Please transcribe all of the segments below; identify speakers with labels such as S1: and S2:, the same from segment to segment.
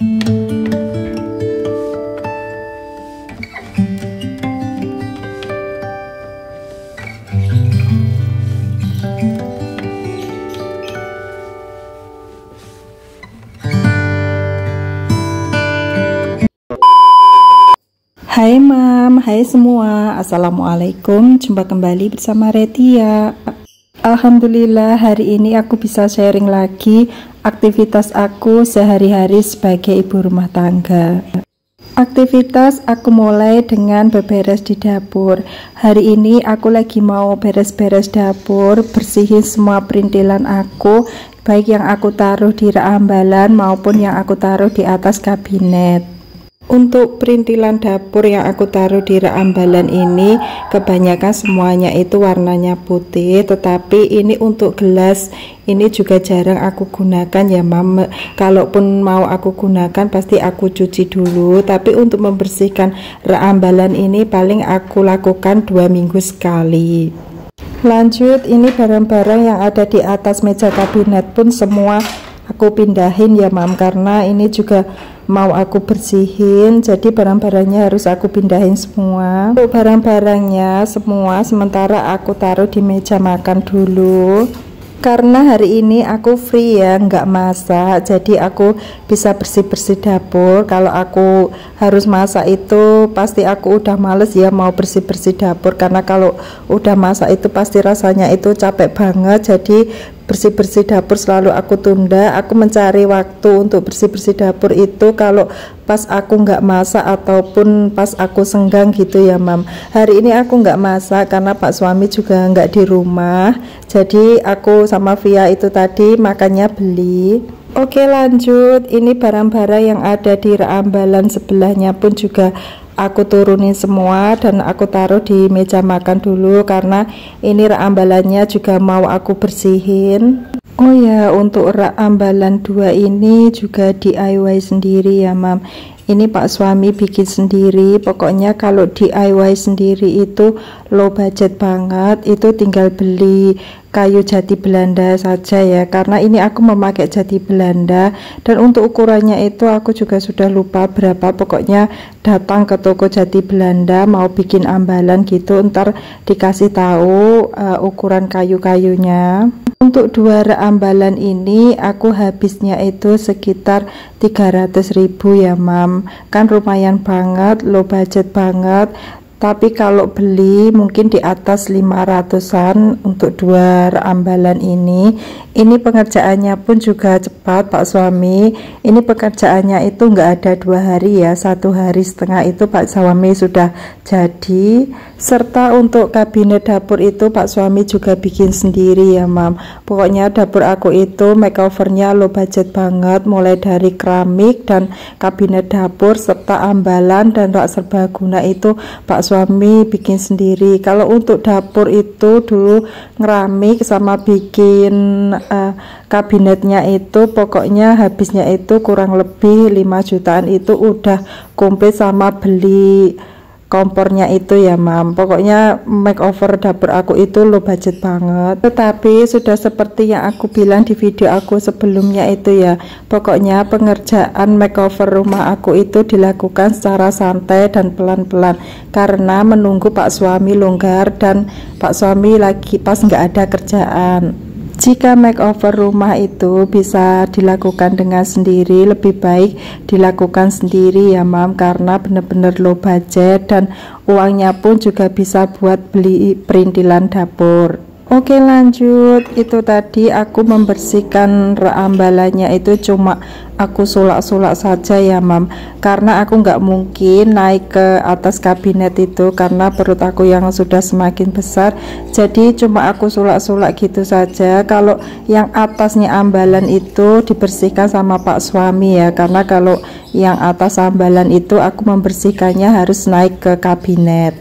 S1: Hai Mam, hai semua, Assalamualaikum, jumpa kembali bersama Retia. Alhamdulillah hari ini aku bisa sharing lagi aktivitas aku sehari-hari sebagai ibu rumah tangga. Aktivitas aku mulai dengan beberes di dapur. Hari ini aku lagi mau beres-beres dapur, bersihin semua perintilan aku, baik yang aku taruh di rak ambalan maupun yang aku taruh di atas kabinet. Untuk perintilan dapur yang aku taruh di rak ambalan ini kebanyakan semuanya itu warnanya putih, tetapi ini untuk gelas ini juga jarang aku gunakan ya Mam. Kalaupun mau aku gunakan pasti aku cuci dulu, tapi untuk membersihkan rak ambalan ini paling aku lakukan 2 minggu sekali. Lanjut, ini barang-barang yang ada di atas meja kabinet pun semua aku pindahin ya Mam, karena ini juga mau aku bersihin, jadi barang-barangnya harus aku pindahin semua. Untuk barang-barangnya semua sementara aku taruh di meja makan dulu, karena hari ini aku free ya, nggak masak, jadi aku bisa bersih-bersih dapur. Kalau aku harus masak itu pasti aku udah males ya mau bersih-bersih dapur, karena kalau udah masak itu pasti rasanya itu capek banget, jadi bersih-bersih dapur selalu aku tunda. Aku mencari waktu untuk bersih-bersih dapur itu kalau pas aku nggak masak ataupun pas aku senggang gitu ya Mam. Hari ini aku nggak masak karena Pak suami juga nggak di rumah, jadi aku sama Via itu tadi makannya beli. Oke lanjut, ini barang-barang yang ada di rak ambalan sebelahnya pun juga aku turunin semua dan aku taruh di meja makan dulu, karena ini rak ambalannya juga mau aku bersihin. Oh ya, untuk rak ambalan 2 ini juga DIY sendiri ya Mam. Ini Pak suami bikin sendiri. Pokoknya kalau DIY sendiri itu low budget banget, itu tinggal beli kayu jati Belanda saja ya, karena ini aku memakai jati Belanda, dan untuk ukurannya itu aku juga sudah lupa berapa. Pokoknya datang ke toko jati Belanda mau bikin ambalan gitu, ntar dikasih tahu ukuran kayu-kayunya. Untuk 2 rak ambalan ini aku habisnya itu sekitar 300.000 ya Mam, kan lumayan banget, low budget banget. Tapi kalau beli mungkin di atas 500-an untuk 2 rak ambalan ini. Ini pengerjaannya pun juga cepat Pak suami. Ini pekerjaannya itu nggak ada 2 hari ya, 1,5 hari itu Pak suami sudah jadi. Serta untuk kabinet dapur itu Pak suami juga bikin sendiri ya Mam. Pokoknya dapur aku itu makeovernya low budget banget, mulai dari keramik dan kabinet dapur serta ambalan dan rak serbaguna itu Pak suami bikin sendiri. Kalau untuk dapur itu dulu ngeramik sama bikin kabinetnya itu pokoknya habisnya itu kurang lebih 5 jutaan itu udah komplit sama beli kompornya itu ya Mam. Pokoknya makeover dapur aku itu low budget banget, tetapi sudah seperti yang aku bilang di video aku sebelumnya itu ya, pokoknya pengerjaan makeover rumah aku itu dilakukan secara santai dan pelan-pelan, karena menunggu Pak suami longgar dan Pak suami lagi pas nggak ada kerjaan. Jika makeover rumah itu bisa dilakukan dengan sendiri, lebih baik dilakukan sendiri ya Mam, karena benar-benar low budget dan uangnya pun juga bisa buat beli perintilan dapur. Oke lanjut, itu tadi aku membersihkan rak ambalannya itu cuma aku sulak-sulak saja ya Mam, karena aku nggak mungkin naik ke atas kabinet itu karena perut aku yang sudah semakin besar, jadi cuma aku sulak-sulak gitu saja. Kalau yang atasnya ambalan itu dibersihkan sama Pak suami ya, karena kalau yang atas ambalan itu aku membersihkannya harus naik ke kabinet.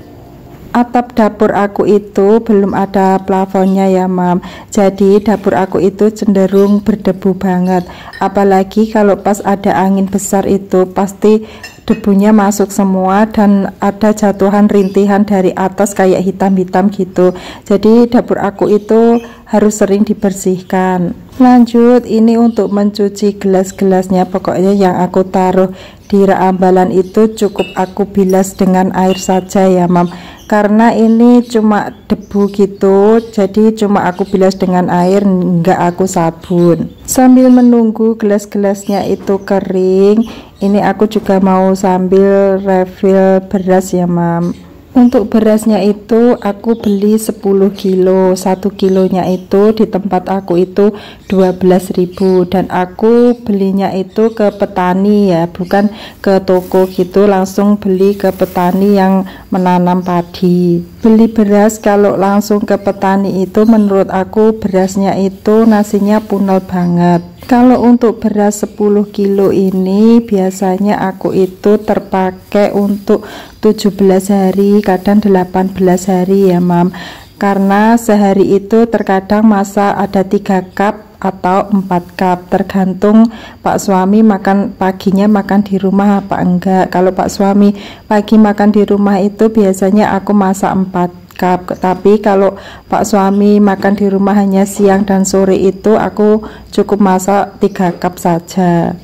S1: Atap dapur aku itu belum ada plafonnya ya Mam, jadi dapur aku itu cenderung berdebu banget, apalagi kalau pas ada angin besar itu pasti debunya masuk semua dan ada jatuhan rintihan dari atas kayak hitam-hitam gitu. Jadi dapur aku itu harus sering dibersihkan. Lanjut, ini untuk mencuci gelas-gelasnya. Pokoknya yang aku taruh di rak ambalan itu cukup aku bilas dengan air saja ya mam, karena ini cuma debu gitu, jadi cuma aku bilas dengan air, enggak aku sabun. Sambil menunggu gelas-gelasnya itu kering, ini aku juga mau sambil refill beras ya mam. Untuk berasnya itu aku beli 10 kilo, 1 kilonya itu di tempat aku itu 12.000, dan aku belinya itu ke petani ya, bukan ke toko gitu, langsung beli ke petani yang menanam padi. Beli beras kalau langsung ke petani itu menurut aku berasnya itu nasinya punel banget. Kalau untuk beras 10 kilo ini biasanya aku itu terpakai untuk 17 hari, kadang 18 hari ya mam, karena sehari itu terkadang masak ada 3 cup atau 4 cup, tergantung Pak suami makan paginya makan di rumah apa enggak. Kalau Pak suami pagi makan di rumah itu biasanya aku masak 4 cup, tapi kalau Pak suami makan di rumah hanya siang dan sore itu aku cukup masak 3 cup saja.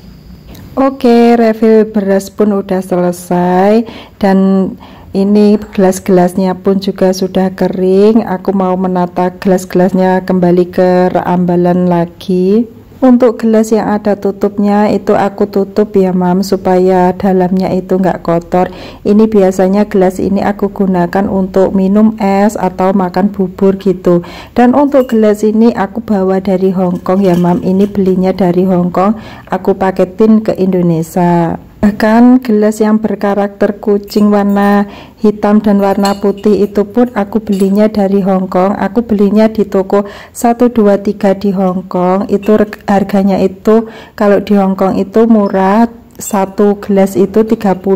S1: Oke, refill beras pun udah selesai, dan ini gelas-gelasnya pun juga sudah kering. Aku mau menata gelas-gelasnya kembali ke rak ambalan lagi. Untuk gelas yang ada tutupnya itu aku tutup ya mam, supaya dalamnya itu enggak kotor. Ini biasanya gelas ini aku gunakan untuk minum es atau makan bubur gitu. Dan untuk gelas ini aku bawa dari Hongkong ya mam, ini belinya dari Hongkong, aku paketin ke Indonesia. Bahkan gelas yang berkarakter kucing warna hitam dan warna putih itu pun aku belinya dari Hongkong. Aku belinya di toko 123 di Hongkong. Itu harganya itu kalau di Hongkong itu murah, satu gelas itu $30.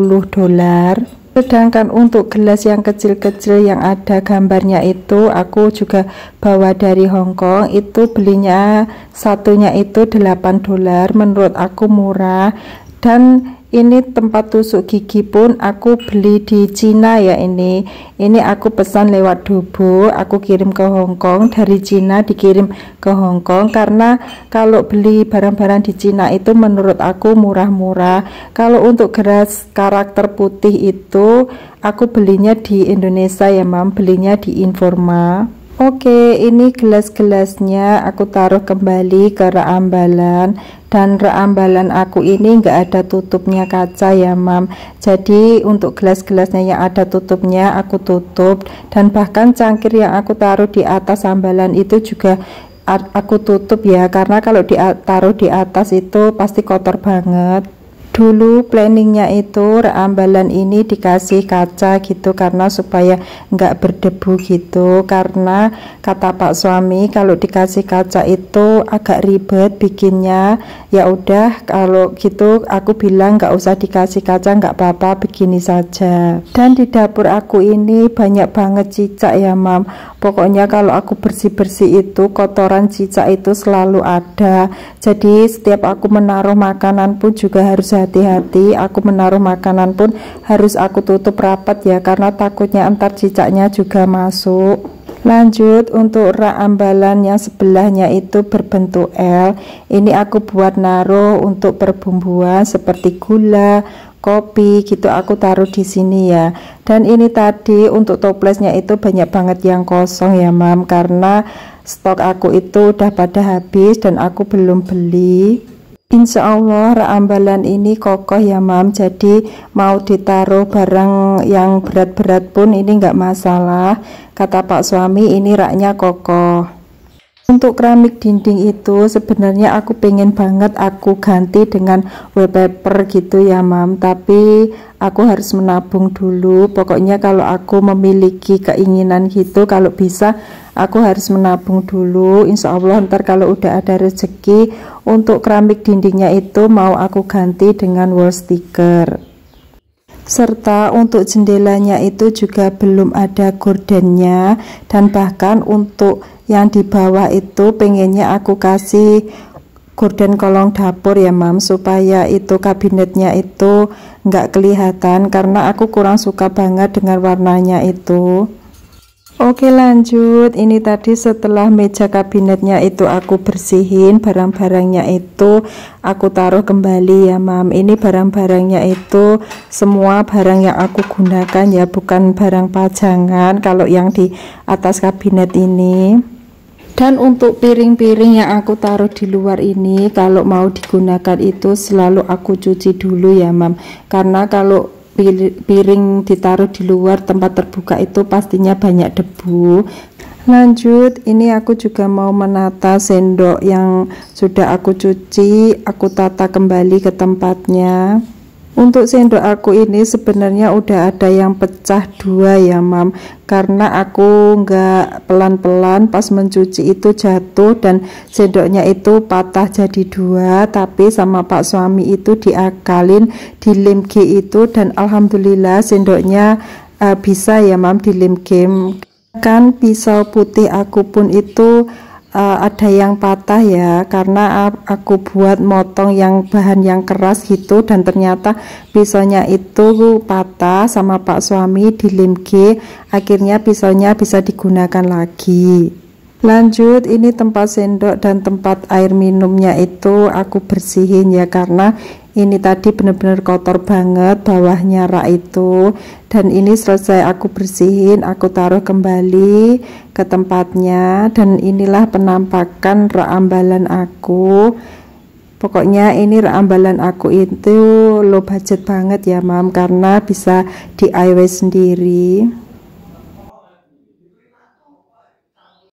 S1: Sedangkan untuk gelas yang kecil-kecil yang ada gambarnya itu aku juga bawa dari Hongkong. Itu belinya satunya itu $8. Menurut aku murah. Dan ini tempat tusuk gigi pun aku beli di Cina ya. Ini aku pesan lewat Dobo, aku kirim ke Hongkong, dari Cina dikirim ke Hongkong, karena kalau beli barang-barang di Cina itu menurut aku murah-murah. Kalau untuk gelas karakter putih itu aku belinya di Indonesia ya mam, belinya di Informa. Oke, ini gelas-gelasnya aku taruh kembali ke rak ambalan, dan rak ambalan aku ini enggak ada tutupnya kaca ya mam. Jadi untuk gelas-gelasnya yang ada tutupnya aku tutup, dan bahkan cangkir yang aku taruh di atas ambalan itu juga aku tutup ya, karena kalau ditaruh di atas itu pasti kotor banget. Dulu planningnya itu rak ambalan ini dikasih kaca gitu, karena supaya nggak berdebu gitu, karena kata Pak suami kalau dikasih kaca itu agak ribet bikinnya. Ya udah kalau gitu aku bilang nggak usah dikasih kaca, nggak apa-apa begini saja. Dan di dapur aku ini banyak banget cicak ya mam, pokoknya kalau aku bersih-bersih itu kotoran cicak itu selalu ada. Jadi setiap aku menaruh makanan pun juga harus hati-hati. Aku menaruh makanan pun harus aku tutup rapat ya, karena takutnya entar cicaknya juga masuk. Lanjut, untuk rak ambalan yang sebelahnya itu berbentuk L. Ini aku buat naruh untuk perbumbuan seperti gula, kopi gitu, aku taruh di sini ya. Dan ini tadi untuk toplesnya itu banyak banget yang kosong ya mam, karena stok aku itu udah pada habis dan aku belum beli. Insya Allah rak ambalan ini kokoh ya mam, jadi mau ditaruh barang yang berat-berat pun ini enggak masalah. Kata Pak suami ini raknya kokoh. Untuk keramik dinding itu sebenarnya aku pengen banget aku ganti dengan wallpaper gitu ya mam, tapi aku harus menabung dulu. Pokoknya kalau aku memiliki keinginan gitu, kalau bisa aku harus menabung dulu. Insya Allah ntar kalau udah ada rezeki, untuk keramik dindingnya itu mau aku ganti dengan wall sticker. Serta untuk jendelanya itu juga belum ada gordennya, dan bahkan untuk yang di bawah itu pengennya aku kasih gorden kolong dapur ya mam, supaya itu kabinetnya itu nggak kelihatan karena aku kurang suka banget dengan warnanya itu. Oke lanjut, ini tadi setelah meja kabinetnya itu aku bersihin, barang-barangnya itu aku taruh kembali ya mam. Ini barang-barangnya itu semua barang yang aku gunakan ya, bukan barang pajangan kalau yang di atas kabinet ini. Dan untuk piring-piring yang aku taruh di luar ini, kalau mau digunakan itu selalu aku cuci dulu ya mam, karena kalau piring ditaruh di luar tempat terbuka itu pastinya banyak debu. Lanjut, ini aku juga mau menata sendok yang sudah aku cuci, aku tata kembali ke tempatnya. Untuk sendok aku ini sebenarnya udah ada yang pecah dua ya mam, karena aku nggak pelan-pelan pas mencuci itu jatuh dan sendoknya itu patah jadi dua, tapi sama pak suami itu diakalin, dilem G itu, dan alhamdulillah sendoknya bisa ya mam dilem G. Kan pisau putih aku pun itu ada yang patah ya, karena aku buat motong yang bahan yang keras gitu, dan ternyata pisaunya itu patah sama pak suami dilem G, akhirnya pisaunya bisa digunakan lagi. Lanjut, ini tempat sendok dan tempat air minumnya itu aku bersihin ya, karena ini tadi benar-benar kotor banget bawahnya rak itu. Dan ini selesai aku bersihin, aku taruh kembali ke tempatnya, dan inilah penampakan rak ambalan aku. Pokoknya ini rak ambalan aku itu low budget banget ya mam, karena bisa DIY sendiri.